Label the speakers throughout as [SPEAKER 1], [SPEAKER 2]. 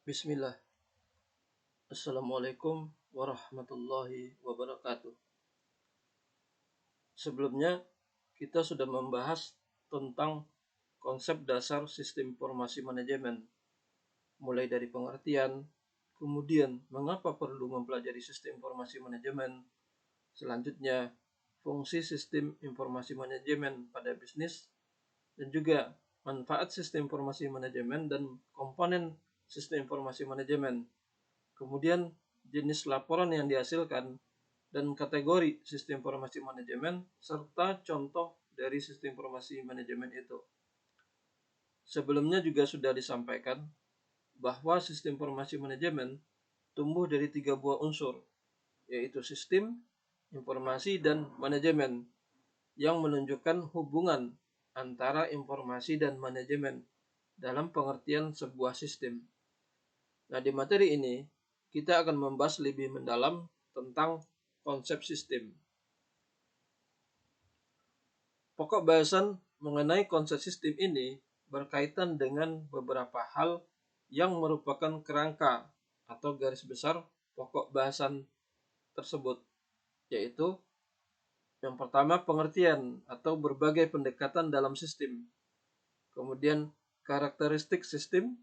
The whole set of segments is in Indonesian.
[SPEAKER 1] Bismillah. Assalamualaikum warahmatullahi wabarakatuh. Sebelumnya kita sudah membahas tentang konsep dasar sistem informasi manajemen, mulai dari pengertian, kemudian mengapa perlu mempelajari sistem informasi manajemen, selanjutnya fungsi sistem informasi manajemen pada bisnis, dan juga manfaat sistem informasi manajemen dan komponen sistem informasi manajemen. Kemudian jenis laporan yang dihasilkan dan kategori sistem informasi manajemen serta contoh dari sistem informasi manajemen itu. Sebelumnya juga sudah disampaikan bahwa sistem informasi manajemen tumbuh dari 3 buah unsur, yaitu sistem, informasi, dan manajemen yang menunjukkan hubungan antara informasi dan manajemen dalam pengertian sebuah sistem. Nah, di materi ini kita akan membahas lebih mendalam tentang konsep sistem. Pokok bahasan mengenai konsep sistem ini berkaitan dengan beberapa hal yang merupakan kerangka atau garis besar pokok bahasan tersebut, yaitu yang pertama pengertian atau berbagai pendekatan dalam sistem, kemudian karakteristik sistem,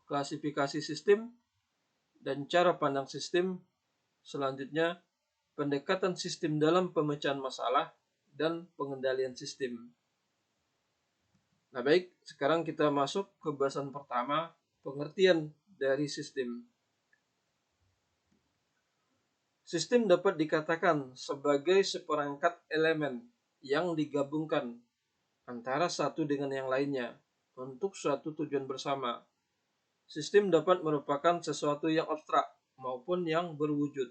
[SPEAKER 1] klasifikasi sistem, dan cara pandang sistem. Selanjutnya, pendekatan sistem dalam pemecahan masalah dan pengendalian sistem. Nah, baik, sekarang kita masuk ke bahasan pertama, pengertian dari sistem. Sistem dapat dikatakan sebagai seperangkat elemen yang digabungkan antara satu dengan yang lainnya untuk suatu tujuan bersama. Sistem dapat merupakan sesuatu yang abstrak maupun yang berwujud.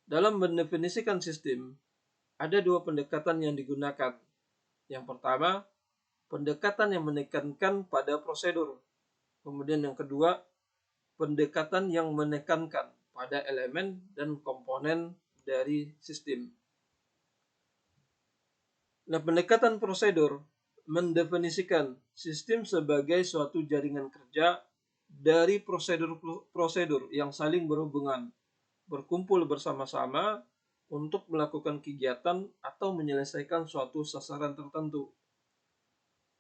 [SPEAKER 1] Dalam mendefinisikan sistem, ada dua pendekatan yang digunakan. Yang pertama, pendekatan yang menekankan pada prosedur. Kemudian yang kedua, pendekatan yang menekankan pada elemen dan komponen dari sistem. Nah, pendekatan prosedur mendefinisikan sistem sebagai suatu jaringan kerja dari prosedur-prosedur yang saling berhubungan, berkumpul bersama-sama untuk melakukan kegiatan atau menyelesaikan suatu sasaran tertentu.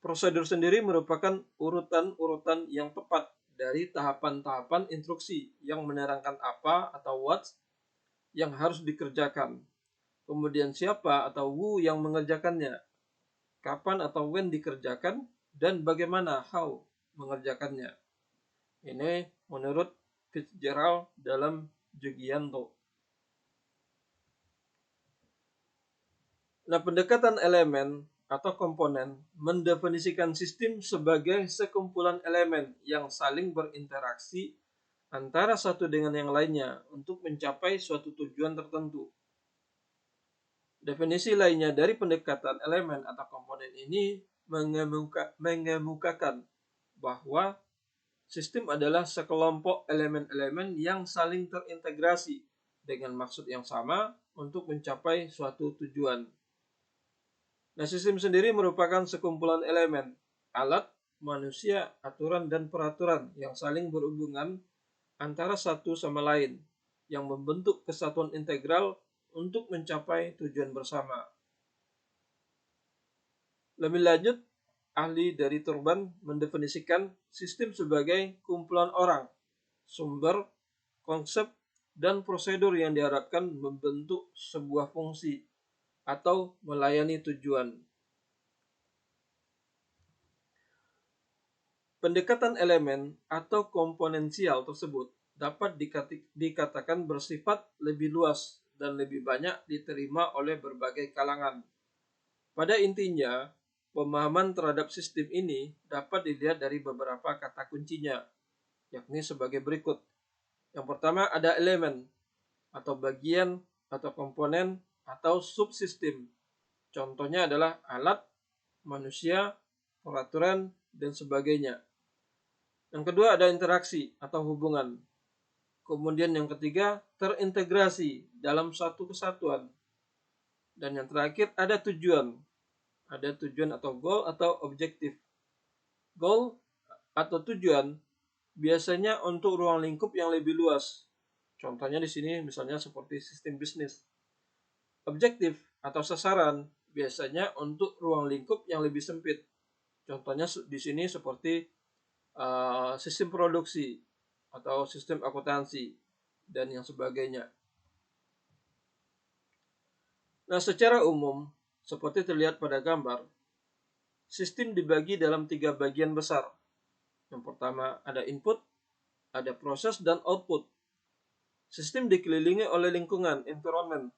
[SPEAKER 1] Prosedur sendiri merupakan urutan-urutan yang tepat dari tahapan-tahapan instruksi yang menerangkan apa atau what yang harus dikerjakan, kemudian siapa atau who yang mengerjakannya, kapan atau when dikerjakan, dan bagaimana how mengerjakannya. Ini menurut Fitzgerald dalam Jugianto. Nah, pendekatan elemen atau komponen mendefinisikan sistem sebagai sekumpulan elemen yang saling berinteraksi antara satu dengan yang lainnya untuk mencapai suatu tujuan tertentu. Definisi lainnya dari pendekatan elemen atau komponen ini mengemukakan bahwa sistem adalah sekelompok elemen-elemen yang saling terintegrasi dengan maksud yang sama untuk mencapai suatu tujuan. Nah, sistem sendiri merupakan sekumpulan elemen, alat, manusia, aturan, dan peraturan yang saling berhubungan antara satu sama lain, yang membentuk kesatuan integral untuk mencapai tujuan bersama. Lebih lanjut, ahli dari Turban mendefinisikan sistem sebagai kumpulan orang, sumber, konsep, dan prosedur yang diharapkan membentuk sebuah fungsi atau melayani tujuan. Pendekatan elemen atau komponensial tersebut dapat dikatakan bersifat lebih luas dan lebih banyak diterima oleh berbagai kalangan. Pada intinya, pemahaman terhadap sistem ini dapat dilihat dari beberapa kata kuncinya, yakni sebagai berikut. Yang pertama ada elemen atau bagian atau komponen atau subsistem. Contohnya adalah alat, manusia, peraturan, dan sebagainya. Yang kedua ada interaksi atau hubungan. Kemudian yang ketiga terintegrasi dalam satu kesatuan. Dan yang terakhir ada tujuan. Ada tujuan atau goal atau objektif. Goal atau tujuan biasanya untuk ruang lingkup yang lebih luas. Contohnya di sini misalnya seperti sistem bisnis. Objektif atau sasaran biasanya untuk ruang lingkup yang lebih sempit. Contohnya di sini seperti sistem produksi atau sistem akuntansi dan yang sebagainya. Nah, secara umum, seperti terlihat pada gambar, sistem dibagi dalam 3 bagian besar. Yang pertama ada input, ada proses, dan output. Sistem dikelilingi oleh lingkungan, environment,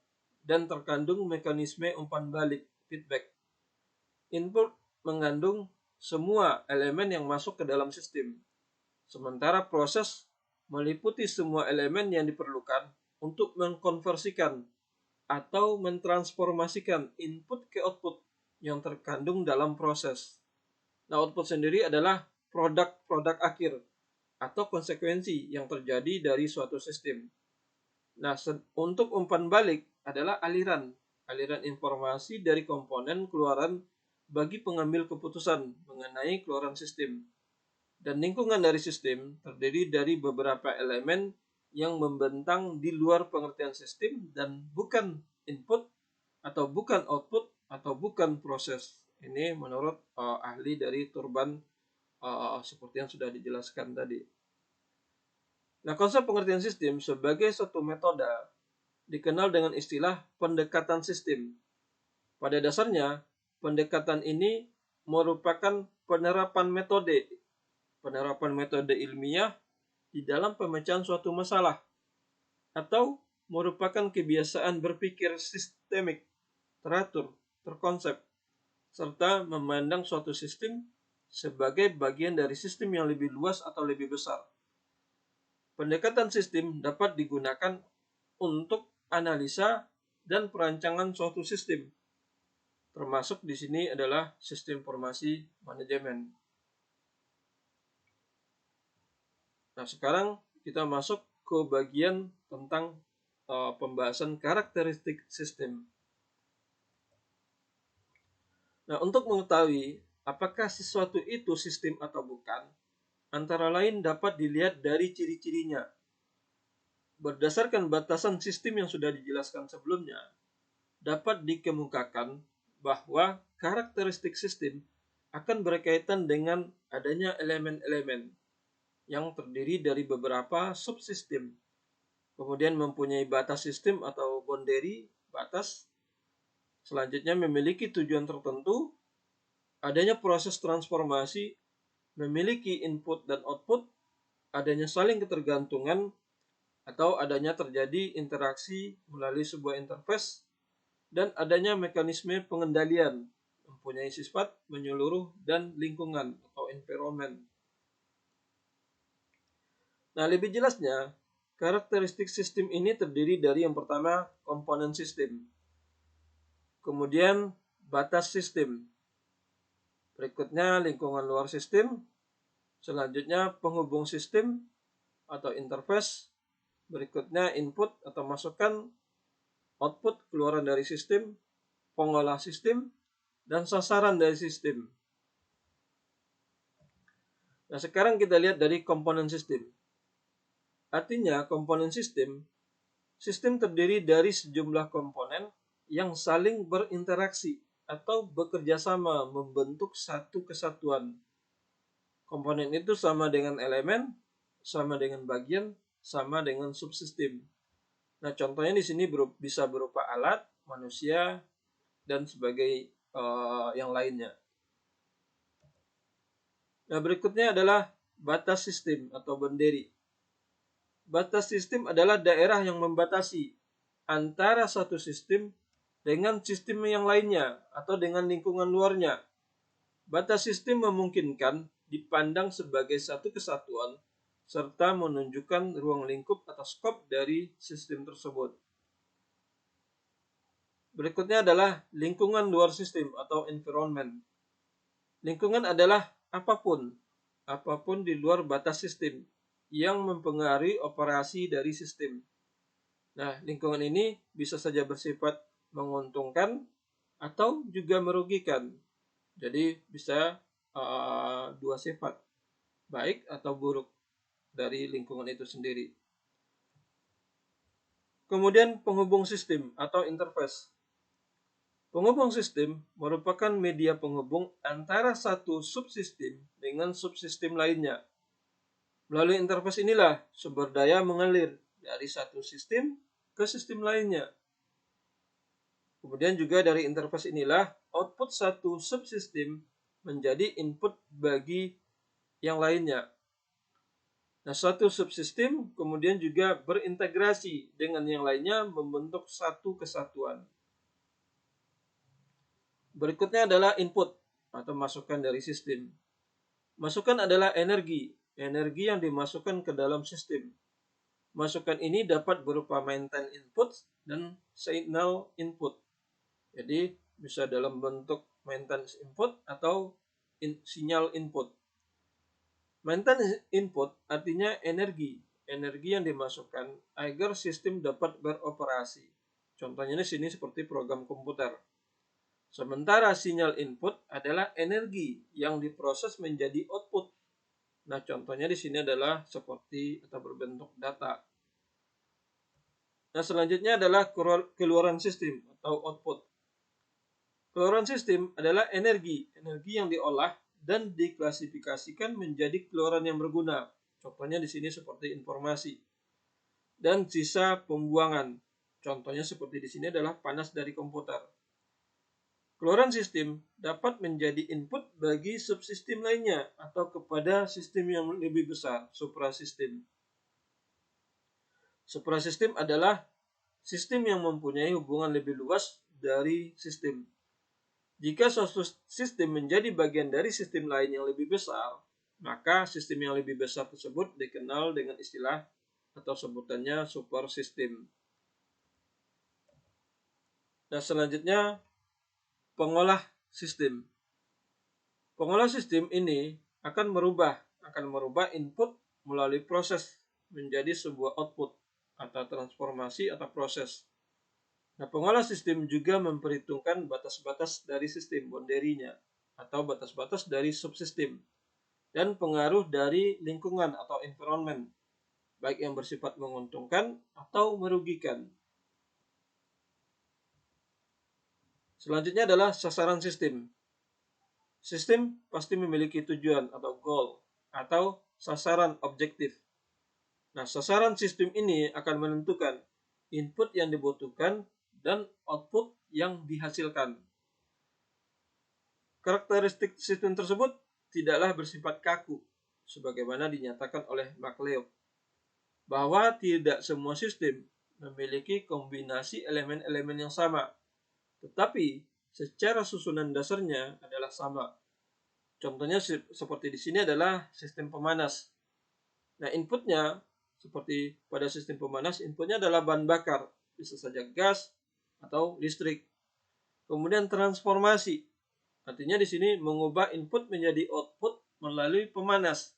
[SPEAKER 1] dan terkandung mekanisme umpan balik, feedback. Input mengandung semua elemen yang masuk ke dalam sistem. Sementara proses meliputi semua elemen yang diperlukan untuk mengkonversikan atau mentransformasikan input ke output yang terkandung dalam proses. Nah, output sendiri adalah produk-produk akhir atau konsekuensi yang terjadi dari suatu sistem. Nah, untuk umpan balik adalah aliran informasi dari komponen keluaran bagi pengambil keputusan mengenai keluaran sistem. Dan lingkungan dari sistem terdiri dari beberapa elemen yang membentang di luar pengertian sistem dan bukan input atau bukan output atau bukan proses. Ini menurut ahli dari Turban seperti yang sudah dijelaskan tadi. Nah, konsep pengertian sistem sebagai suatu metode dikenal dengan istilah pendekatan sistem. Pada dasarnya, pendekatan ini merupakan penerapan metode ilmiah di dalam pemecahan suatu masalah atau merupakan kebiasaan berpikir sistemik, teratur, terkonsep, serta memandang suatu sistem sebagai bagian dari sistem yang lebih luas atau lebih besar. Pendekatan sistem dapat digunakan untuk analisa dan perancangan suatu sistem. Termasuk di sini adalah sistem informasi manajemen. Nah, sekarang kita masuk ke bagian tentang pembahasan karakteristik sistem. Nah, untuk mengetahui apakah sesuatu itu sistem atau bukan, antara lain dapat dilihat dari ciri-cirinya. Berdasarkan batasan sistem yang sudah dijelaskan sebelumnya, dapat dikemukakan bahwa karakteristik sistem akan berkaitan dengan adanya elemen-elemen yang terdiri dari beberapa subsistem, kemudian mempunyai batas sistem atau boundary, batas, selanjutnya memiliki tujuan tertentu, adanya proses transformasi, memiliki input dan output, adanya saling ketergantungan, atau adanya terjadi interaksi melalui sebuah interface, dan adanya mekanisme pengendalian, mempunyai sifat menyeluruh dan lingkungan atau environment. Nah, lebih jelasnya, karakteristik sistem ini terdiri dari yang pertama komponen sistem, kemudian batas sistem, berikutnya lingkungan luar sistem, selanjutnya penghubung sistem atau interface, berikutnya input atau masukan, output keluaran dari sistem, pengolah sistem, dan sasaran dari sistem. Nah, sekarang kita lihat dari komponen sistem. Artinya, komponen sistem terdiri dari sejumlah komponen yang saling berinteraksi atau bekerja sama membentuk satu kesatuan. Komponen itu sama dengan elemen, sama dengan bagian, sama dengan subsistem. Nah, contohnya di sini bisa berupa alat, manusia, dan sebagai yang lainnya. Nah, berikutnya adalah batas sistem atau boundary. Batas sistem adalah daerah yang membatasi antara satu sistem dengan sistem yang lainnya atau dengan lingkungan luarnya. Batas sistem memungkinkan dipandang sebagai satu kesatuan serta menunjukkan ruang lingkup atau skop dari sistem tersebut. Berikutnya adalah lingkungan luar sistem atau environment. Lingkungan adalah apapun di luar batas sistem yang mempengaruhi operasi dari sistem. Nah, lingkungan ini bisa saja bersifat menguntungkan atau juga merugikan. Jadi bisa dua sifat, baik atau buruk. dari lingkungan itu sendiri. Kemudian penghubung sistem atau interface. Penghubung sistem merupakan media penghubung antara satu subsistem dengan subsistem lainnya. Melalui interface inilah sumber daya mengalir dari satu sistem ke sistem lainnya. Kemudian juga dari interface inilah output satu subsistem menjadi input bagi yang lainnya. Nah, satu subsistem kemudian juga berintegrasi dengan yang lainnya membentuk satu kesatuan. Berikutnya adalah input atau masukan dari sistem. Masukan adalah energi yang dimasukkan ke dalam sistem. Masukan ini dapat berupa maintenance input dan signal input. Jadi bisa dalam bentuk maintenance input atau sinyal input. Maintenance input artinya energi yang dimasukkan agar sistem dapat beroperasi. Contohnya di sini seperti program komputer. Sementara sinyal input adalah energi yang diproses menjadi output. Nah, contohnya di sini adalah seperti atau berbentuk data. Nah, selanjutnya adalah keluaran sistem atau output. Keluaran sistem adalah energi yang diolah dan diklasifikasikan menjadi keluaran yang berguna. Contohnya di sini seperti informasi. Dan sisa pembuangan. Contohnya seperti di sini adalah panas dari komputer. Keluaran sistem dapat menjadi input bagi subsistem lainnya atau kepada sistem yang lebih besar, suprasistem. Suprasistem adalah sistem yang mempunyai hubungan lebih luas dari sistem. Jika suatu sistem menjadi bagian dari sistem lain yang lebih besar, maka sistem yang lebih besar tersebut dikenal dengan istilah atau sebutannya supersistem. Nah, selanjutnya pengolah sistem. Pengolah sistem ini akan merubah input melalui proses menjadi sebuah output atau transformasi atau proses. Nah, pengolah sistem juga memperhitungkan batas-batas dari sistem, boundary-nya, atau batas-batas dari subsistem, dan pengaruh dari lingkungan atau environment, baik yang bersifat menguntungkan atau merugikan. Selanjutnya adalah sasaran sistem. Sistem pasti memiliki tujuan atau goal atau sasaran objektif. Nah, sasaran sistem ini akan menentukan input yang dibutuhkan dan output yang dihasilkan. Karakteristik sistem tersebut tidaklah bersifat kaku, sebagaimana dinyatakan oleh MacLeod, bahwa tidak semua sistem memiliki kombinasi elemen-elemen yang sama, tetapi secara susunan dasarnya adalah sama. Contohnya seperti di sini adalah sistem pemanas. Nah, inputnya seperti pada sistem pemanas, inputnya adalah bahan bakar, bisa saja gas atau listrik. Kemudian transformasi, artinya di sini mengubah input menjadi output melalui pemanas.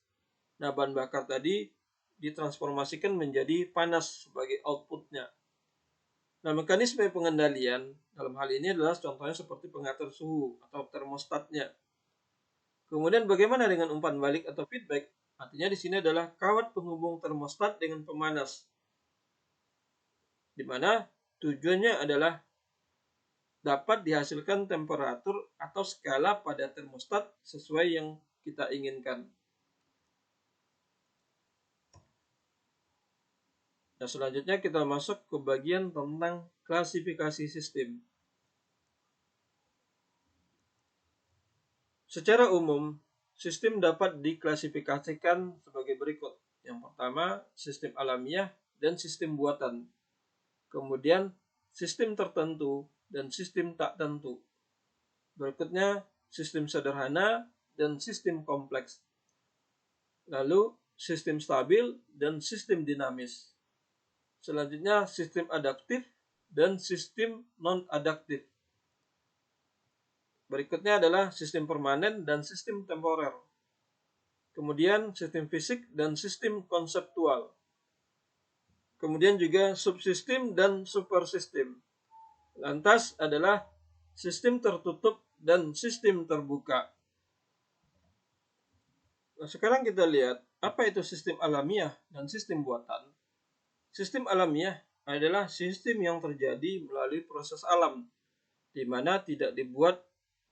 [SPEAKER 1] Nah, bahan bakar tadi ditransformasikan menjadi panas sebagai outputnya. Nah, mekanisme pengendalian dalam hal ini adalah contohnya seperti pengatur suhu atau termostatnya. Kemudian bagaimana dengan umpan balik atau feedback? Artinya di sini adalah kawat penghubung termostat dengan pemanas, di mana tujuannya adalah dapat dihasilkan temperatur atau skala pada termostat sesuai yang kita inginkan. Nah, selanjutnya kita masuk ke bagian tentang klasifikasi sistem. Secara umum, sistem dapat diklasifikasikan sebagai berikut. Yang pertama, sistem alamiah dan sistem buatan. Kemudian, sistem tertentu dan sistem tak tentu. Berikutnya, sistem sederhana dan sistem kompleks. Lalu, sistem stabil dan sistem dinamis. Selanjutnya, sistem adaptif dan sistem non-adaptif. Berikutnya adalah sistem permanen dan sistem temporer. Kemudian sistem fisik dan sistem konseptual. Kemudian juga subsistem dan supersistem. Lantas adalah sistem tertutup dan sistem terbuka. Nah, sekarang kita lihat Apa itu sistem alamiah dan sistem buatan? Sistem alamiah adalah sistem yang terjadi melalui proses alam, di mana tidak dibuat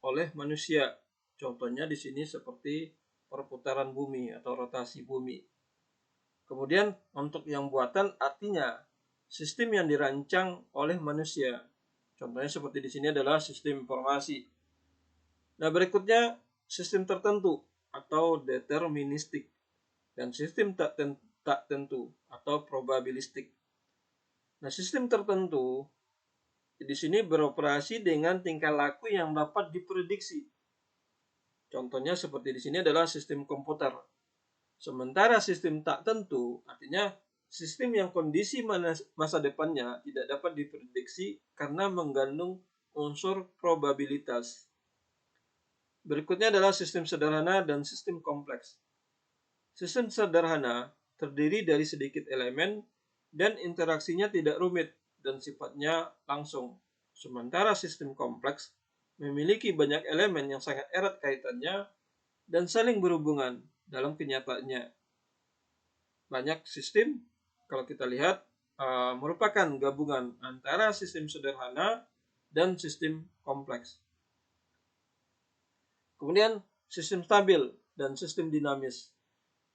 [SPEAKER 1] oleh manusia. Contohnya di sini seperti perputaran bumi atau rotasi bumi. Kemudian untuk yang buatan artinya sistem yang dirancang oleh manusia. Contohnya seperti di sini adalah sistem informasi. Nah, berikutnya sistem tertentu atau deterministik dan sistem tak tentu atau probabilistik. Nah, sistem tertentu di sini beroperasi dengan tingkah laku yang dapat diprediksi. Contohnya seperti di sini adalah sistem komputer. Sementara sistem tak tentu artinya sistem yang kondisi masa depannya tidak dapat diprediksi karena mengandung unsur probabilitas. Berikutnya adalah sistem sederhana dan sistem kompleks. Sistem sederhana terdiri dari sedikit elemen dan interaksinya tidak rumit dan sifatnya langsung. Sementara sistem kompleks memiliki banyak elemen yang sangat erat kaitannya dan saling berhubungan dalam kenyataannya. Banyak sistem, kalau kita lihat, merupakan gabungan antara sistem sederhana dan sistem kompleks. Kemudian sistem stabil dan sistem dinamis.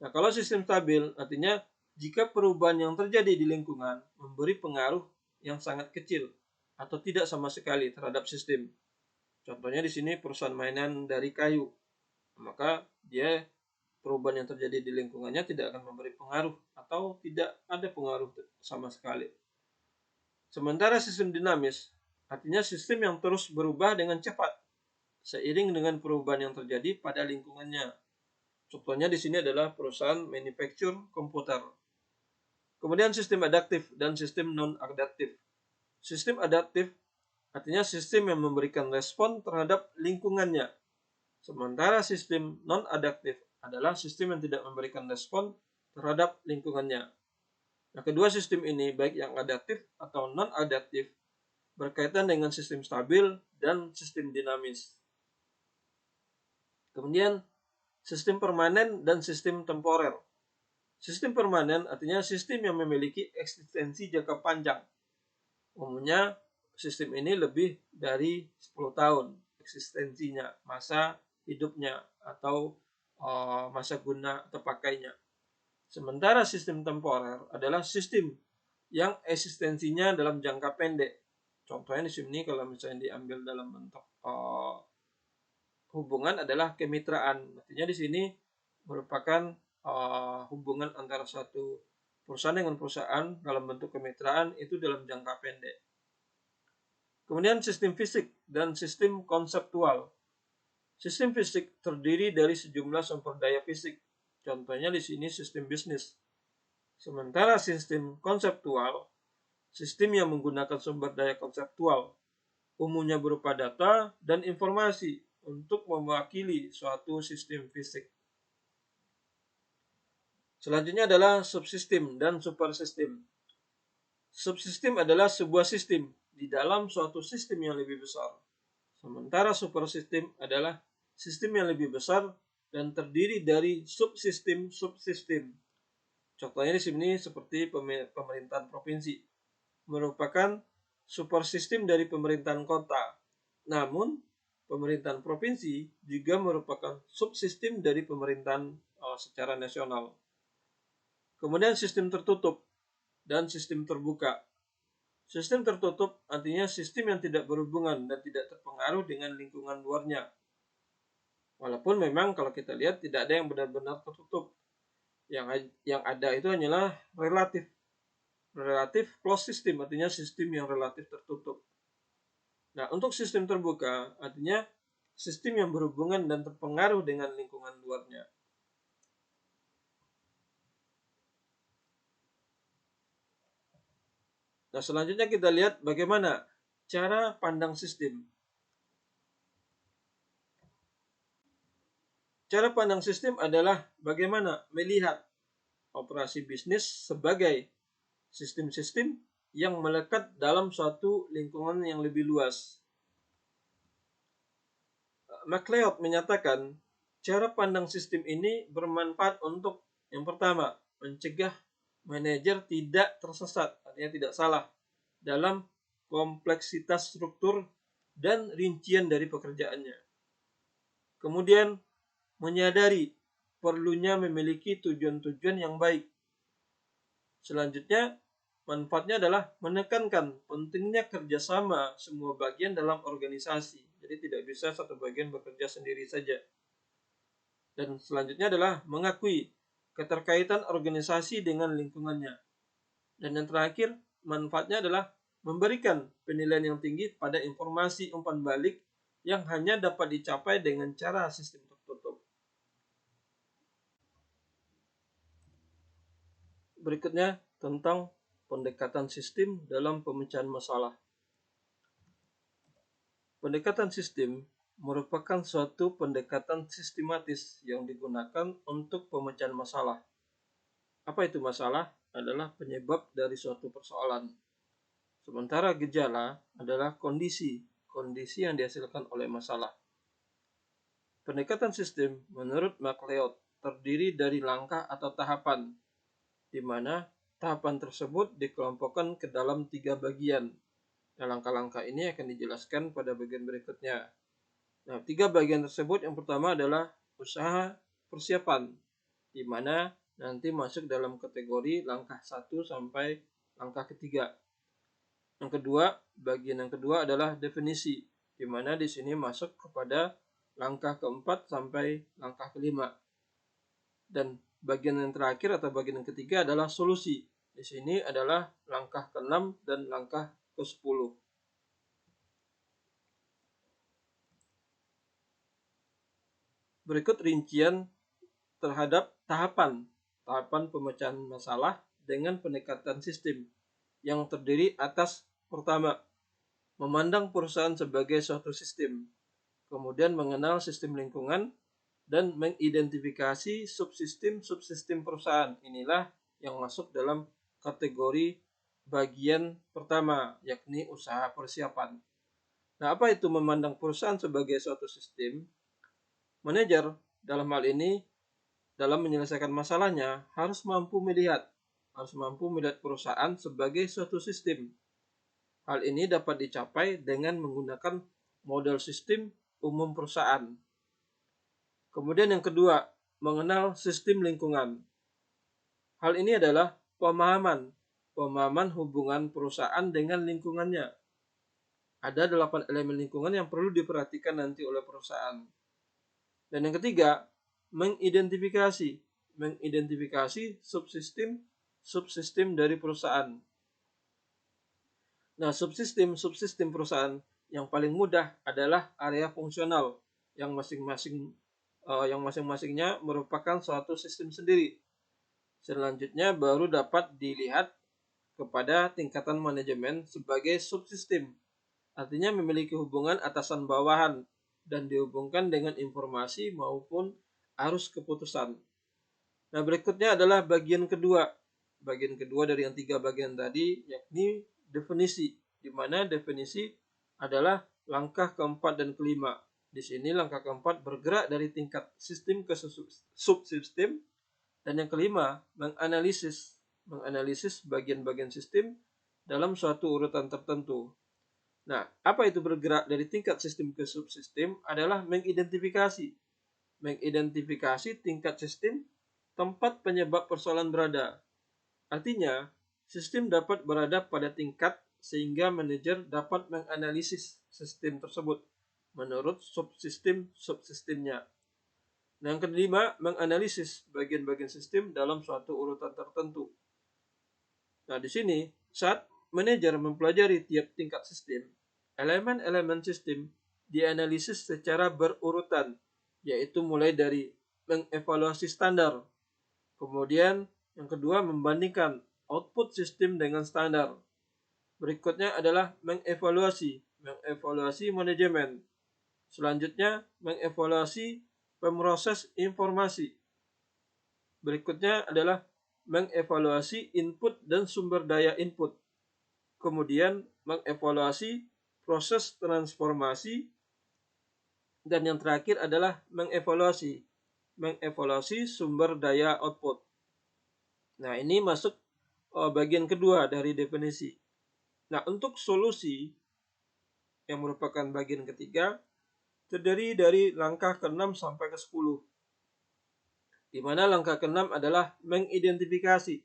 [SPEAKER 1] Nah, kalau sistem stabil artinya jika perubahan yang terjadi di lingkungan memberi pengaruh yang sangat kecil atau tidak sama sekali terhadap sistem. Contohnya di sini perusahaan mainan dari kayu. Maka dia perubahan yang terjadi di lingkungannya tidak akan memberi pengaruh atau tidak ada pengaruh sama sekali. Sementara sistem dinamis artinya sistem yang terus berubah dengan cepat seiring dengan perubahan yang terjadi pada lingkungannya. Contohnya di sini adalah perusahaan manufacture komputer. Kemudian sistem adaptif dan sistem non-adaptif. Sistem adaptif artinya sistem yang memberikan respon terhadap lingkungannya. Sementara sistem non-adaptif adalah sistem yang tidak memberikan respon terhadap lingkungannya. Nah, kedua sistem ini, baik yang adaptif atau non-adaptif, berkaitan dengan sistem stabil dan sistem dinamis. Kemudian, sistem permanen dan sistem temporer. Sistem permanen artinya sistem yang memiliki eksistensi jangka panjang. Umumnya, sistem ini lebih dari 10 tahun eksistensinya, masa hidupnya atau masa guna atau pakainya. Sementara sistem temporer adalah sistem yang eksistensinya dalam jangka pendek. Contohnya di sini kalau misalnya diambil dalam bentuk hubungan adalah kemitraan. Artinya di sini merupakan hubungan antara satu perusahaan dengan perusahaan dalam bentuk kemitraan itu dalam jangka pendek. Kemudian sistem fisik dan sistem konseptual. Sistem fisik terdiri dari sejumlah sumber daya fisik. Contohnya di sini sistem bisnis. Sementara sistem konseptual, sistem yang menggunakan sumber daya konseptual, umumnya berupa data dan informasi untuk mewakili suatu sistem fisik. Selanjutnya adalah subsistem dan supersistem. Subsistem adalah sebuah sistem di dalam suatu sistem yang lebih besar. Sementara supersistem adalah sistem yang lebih besar dan terdiri dari subsistem-subsistem. Contohnya di sini seperti pemerintahan provinsi merupakan supersistem dari pemerintahan kota. Namun, pemerintahan provinsi juga merupakan subsistem dari pemerintahan secara nasional. Kemudian sistem tertutup dan sistem terbuka. Sistem tertutup artinya sistem yang tidak berhubungan dan tidak terpengaruh dengan lingkungan luarnya. Walaupun memang kalau kita lihat tidak ada yang benar-benar tertutup. Yang ada itu hanyalah relatif closed system, artinya sistem yang relatif tertutup. Nah, untuk sistem terbuka artinya sistem yang berhubungan dan terpengaruh dengan lingkungan luarnya. Nah, selanjutnya kita lihat bagaimana cara pandang sistem. Cara pandang sistem adalah bagaimana melihat operasi bisnis sebagai sistem-sistem yang melekat dalam suatu lingkungan yang lebih luas. MacLeod menyatakan cara pandang sistem ini bermanfaat untuk Yang pertama, mencegah manajer tidak tersesat, artinya tidak salah dalam kompleksitas struktur dan rincian dari pekerjaannya. Kemudian, menyadari perlunya memiliki tujuan-tujuan yang baik. Selanjutnya, manfaatnya adalah menekankan pentingnya kerjasama semua bagian dalam organisasi. Jadi tidak bisa satu bagian bekerja sendiri saja. Dan selanjutnya adalah mengakui keterkaitan organisasi dengan lingkungannya. Dan yang terakhir, manfaatnya adalah memberikan penilaian yang tinggi pada informasi umpan balik yang hanya dapat dicapai dengan cara sistem tertutup. Berikutnya tentang pendekatan sistem dalam pemecahan masalah. Pendekatan sistem merupakan suatu pendekatan sistematis yang digunakan untuk pemecahan masalah. Apa itu masalah? Adalah penyebab dari suatu persoalan. Sementara gejala adalah kondisi yang dihasilkan oleh masalah. Pendekatan sistem menurut MacLeod terdiri dari langkah atau tahapan, di mana tahapan tersebut dikelompokkan ke dalam 3 bagian. Nah, langkah-langkah ini akan dijelaskan pada bagian berikutnya. Nah, 3 bagian tersebut yang pertama adalah usaha persiapan, di mana nanti masuk dalam kategori langkah 1 sampai langkah ketiga. Yang kedua, bagian yang kedua adalah definisi, di mana di sini masuk kepada langkah keempat sampai langkah kelima. Dan bagian yang terakhir atau bagian yang ketiga adalah solusi. Di sini adalah langkah ke-6 dan langkah ke-10. Berikut rincian terhadap tahapan pemecahan masalah dengan pendekatan sistem yang terdiri atas pertama, memandang perusahaan sebagai suatu sistem, kemudian mengenal sistem lingkungan, dan mengidentifikasi subsistem perusahaan. Inilah yang masuk dalam kategori bagian pertama, yakni usaha persiapan. Nah, apa itu memandang perusahaan sebagai suatu sistem? Manajer dalam hal ini dalam menyelesaikan masalahnya harus mampu melihat perusahaan sebagai suatu sistem. Hal ini dapat dicapai dengan menggunakan model sistem umum perusahaan. Kemudian yang kedua, mengenal sistem lingkungan. Hal ini adalah pemahaman hubungan perusahaan dengan lingkungannya. Ada 8 elemen lingkungan yang perlu diperhatikan nanti oleh perusahaan. Dan yang ketiga, mengidentifikasi subsistem dari perusahaan. Nah, subsistem perusahaan yang paling mudah adalah area fungsional yang masing-masingnya merupakan suatu sistem sendiri. Selanjutnya baru dapat dilihat kepada tingkatan manajemen sebagai subsistem. Artinya memiliki hubungan atasan bawahan dan dihubungkan dengan informasi maupun arus keputusan. Nah, berikutnya adalah bagian kedua. Bagian kedua dari yang 3 bagian tadi, yakni definisi, di mana definisi adalah langkah keempat dan kelima. Di sini langkah keempat bergerak dari tingkat sistem ke subsistem, dan yang kelima menganalisis bagian-bagian sistem dalam suatu urutan tertentu. Nah, apa itu bergerak dari tingkat sistem ke subsistem? Adalah mengidentifikasi tingkat sistem tempat penyebab persoalan berada. Artinya, sistem dapat berada pada tingkat sehingga manajer dapat menganalisis sistem tersebut menurut subsistemnya. Nah, yang kelima, menganalisis bagian-bagian sistem dalam suatu urutan tertentu. Nah, di sini saat manajer mempelajari tiap tingkat sistem, elemen-elemen sistem dianalisis secara berurutan, yaitu mulai dari mengevaluasi standar. Kemudian yang kedua, membandingkan output sistem dengan standar. Berikutnya adalah mengevaluasi manajemen. Selanjutnya, mengevaluasi pemroses informasi. Berikutnya adalah mengevaluasi input dan sumber daya input. Kemudian mengevaluasi proses transformasi. Dan yang terakhir adalah mengevaluasi sumber daya output. Nah, ini masuk bagian kedua dari definisi. Nah, untuk solusi yang merupakan bagian ketiga terdiri dari langkah ke-6 sampai ke-10. Di mana langkah ke-6 adalah mengidentifikasi.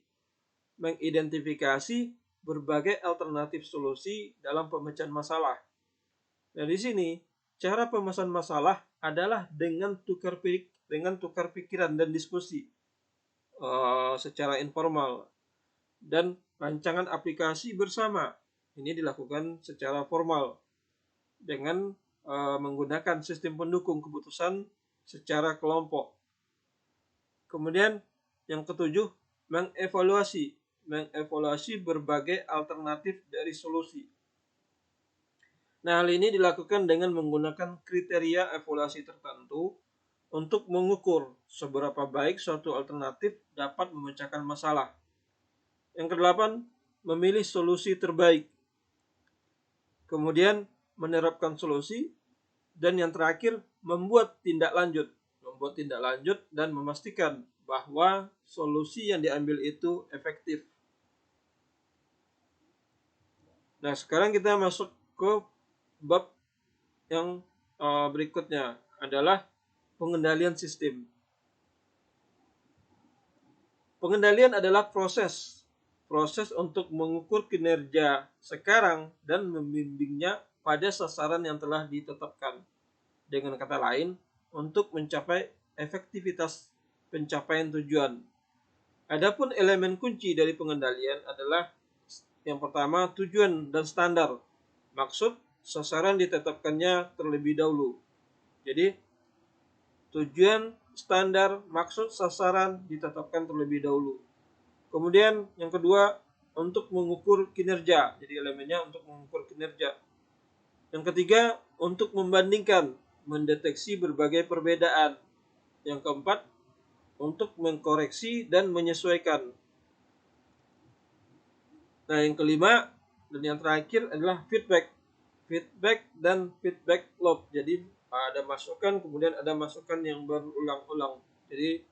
[SPEAKER 1] Mengidentifikasi berbagai alternatif solusi dalam pemecahan masalah. Nah, di sini cara pemecahan masalah adalah dengan tukar pikiran dan diskusi secara informal, dan rancangan aplikasi bersama. Ini dilakukan secara formal dengan menggunakan sistem pendukung keputusan secara kelompok. Kemudian yang ketujuh, mengevaluasi berbagai alternatif dari solusi. Nah, hal ini dilakukan dengan menggunakan kriteria evaluasi tertentu untuk mengukur seberapa baik suatu alternatif dapat memecahkan masalah. Yang kedelapan, memilih solusi terbaik. Kemudian menerapkan solusi, dan yang terakhir membuat tindak lanjut dan memastikan bahwa solusi yang diambil itu efektif. Nah, sekarang kita masuk ke bab yang berikutnya adalah pengendalian sistem. Pengendalian adalah proses untuk mengukur kinerja sekarang dan membimbingnya pada sasaran yang telah ditetapkan. Dengan kata lain, untuk mencapai efektivitas pencapaian tujuan. Adapun elemen kunci dari pengendalian adalah yang pertama, tujuan dan standar. Maksud sasaran ditetapkannya terlebih dahulu. Jadi, tujuan, standar, maksud sasaran ditetapkan terlebih dahulu. Kemudian yang kedua, untuk mengukur kinerja. Jadi elemennya untuk mengukur kinerja. Yang ketiga, untuk membandingkan, mendeteksi berbagai perbedaan. Yang keempat, untuk mengkoreksi dan menyesuaikan. Nah, yang kelima dan yang terakhir adalah feedback. Feedback dan feedback loop. Jadi ada masukan, kemudian ada masukan yang berulang-ulang. Jadi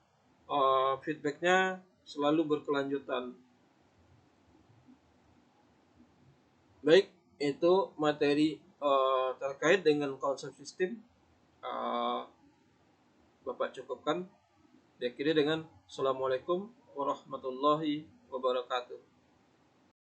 [SPEAKER 1] feedbacknya selalu berkelanjutan. Baik, itu materi terkait dengan konsep sistem. Bapak cukupkan. Diakhiri dengan Assalamualaikum warahmatullahi wabarakatuh.